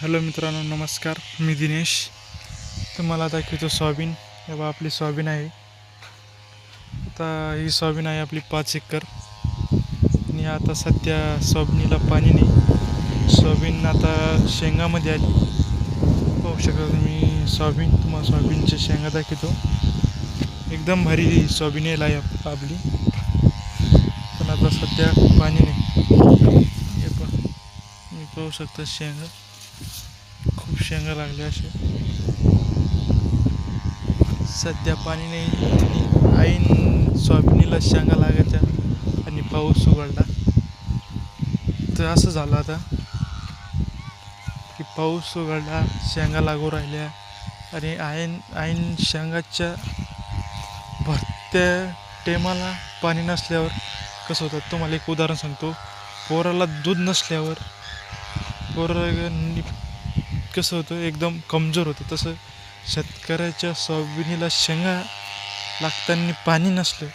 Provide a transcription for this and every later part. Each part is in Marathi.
हॅलो मित्रांनो, नमस्कार. मी दिनेश. तुम्हाला दाखवतो सोयाबीन. हे आपली सोयाबीन आहे. आता ही सोयाबीन आहे आपली 5 एकर. आणि आता सध्या सोयाबीनीला पाणी नाही. सोयाबीन आता शेंगामध्ये आली. पाहू शकता तुम्ही सोयाबीन. तुम्हाला सोयाबीनच्या शेंगा दाखवतो. एकदम भारी सोयाबीन यायला आहे आपली. पण आता सध्या पाणी नाही. हे पण मी पाहू शकता शेंगा. खूप शेंगा लागल्या असे. सध्या पाणी नाही आणि ऐन सोयाबीनीला शेंगा लागायच्या आणि पाऊस उघडला. तर असं झालं आता की पाऊस उघडला, शेंगा लागू राहिल्या आणि ऐन शेंगाच्या भरत्या टेमाला पाणी नसल्यावर कसं होतं. तुम्हाला एक उदाहरण सांगतो. पोराला दूध नसल्यावर पोरं कसं होतं, एकदम कमजोर होतं. तसं शेतकऱ्याच्या सोयाबीनीला शेंगा लागताना पाणी नसलं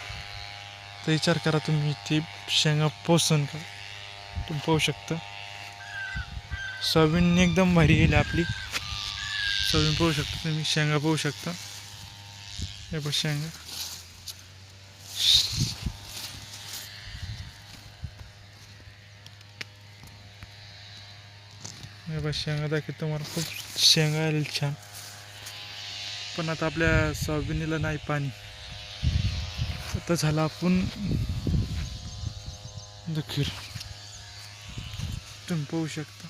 तर विचार करा तुम्ही, ती शेंगा पोसन का. तुम्ही पाहू शकता सोयाबीन एकदम भारी गेली आपली. सोयाबीन पाहू शकता तुम्ही, शेंगा पाहू शकता. हे बघ शेंगा. हे बघ शेंगा दाखवतो तुम्हाला. खूप शेंगा आलेली छान. पण आता आपल्या सोयाबीनीला नाही पाणी. आता झाला आपण दुखीर. तुम्ही पाहू शकता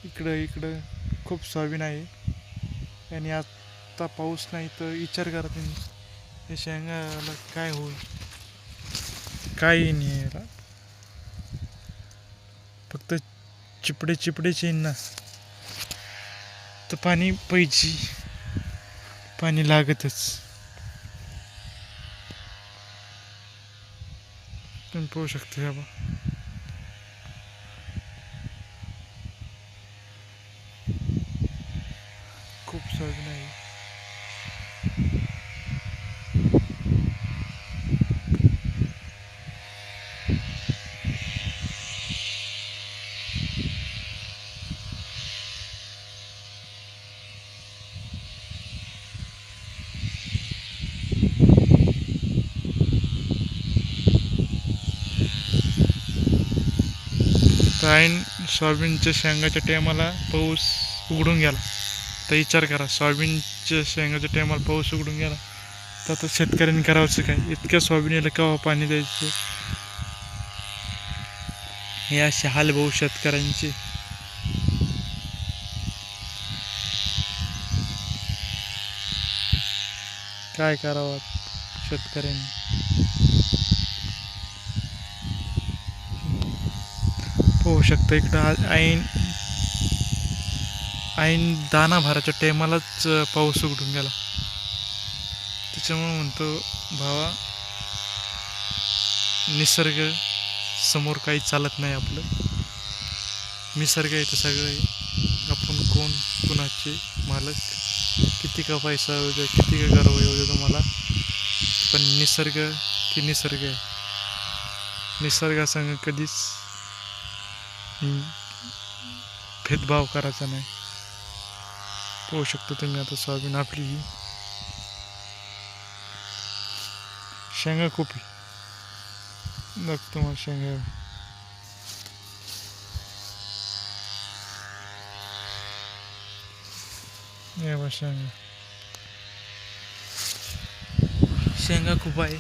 इकडं खूप सोयाबीन आहे आणि आता पाऊस नाही तर विचार करा तुम्ही, हे शेंगाला काय होईल. काही नाही याला, फक्त चिपडेच येईन ना. तर पाणी पाहिजे, पाणी लागतच. तुम्ही पाहू शकता. हे बा खूप सोयाबीन आहे. तर ऐन सोयाबीनच्या शेंगाच्या टायमाला पाऊस उघडून गेला. तर विचार करा, सोयाबीनच्या शेंगाच्या टायमाला पाऊस उघडून गेला तर आता शेतकऱ्यांनी करावंचं काय. इतक्या सोयाबीनीला केव्हा पाणी द्यायचं. हे असे हाल भाऊ शेतकऱ्यांचे. काय करावं शेतकऱ्यांनी. पाहू शकता इकडं ऐन दाना भराच्या टायमालाच पाऊस उघडून गेला. त्याच्यामुळे म्हणतो भावा, निसर्ग समोर काही चालत नाही आपलं. निसर्ग आहे तर सगळं आहे. आपण कोण कुणाचे मालक. किती का पैसा येऊ द्या, किती का गर्व येऊ द्या तुम्हाला, पण निसर्ग की निसर्ग आहे. निसर्गासंग कधीच भेदभाव करायचा नाही. पाहू शकतो तुम्ही आता सोयाबीन आपली. शेंगा खूप तुम्हाला शेंगा. शेंगा खूप आहे,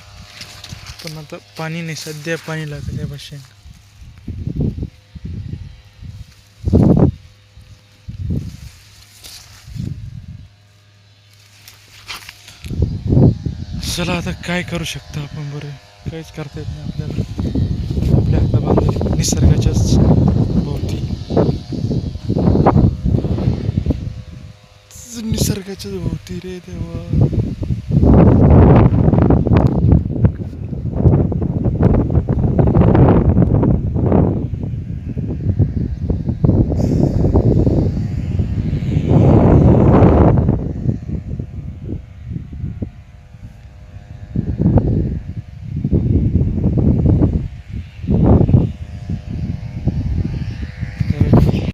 पण आता पाणी नाही. सध्या पाणी लागत आहे. शेंगा. चला आता काय करू शकतो आपण. बरं, काहीच करता येत नाही आपल्याला. आपल्या हाता बांधले निसर्गाच्याच भोवती. निसर्गाच्याच भोवती रे देवा.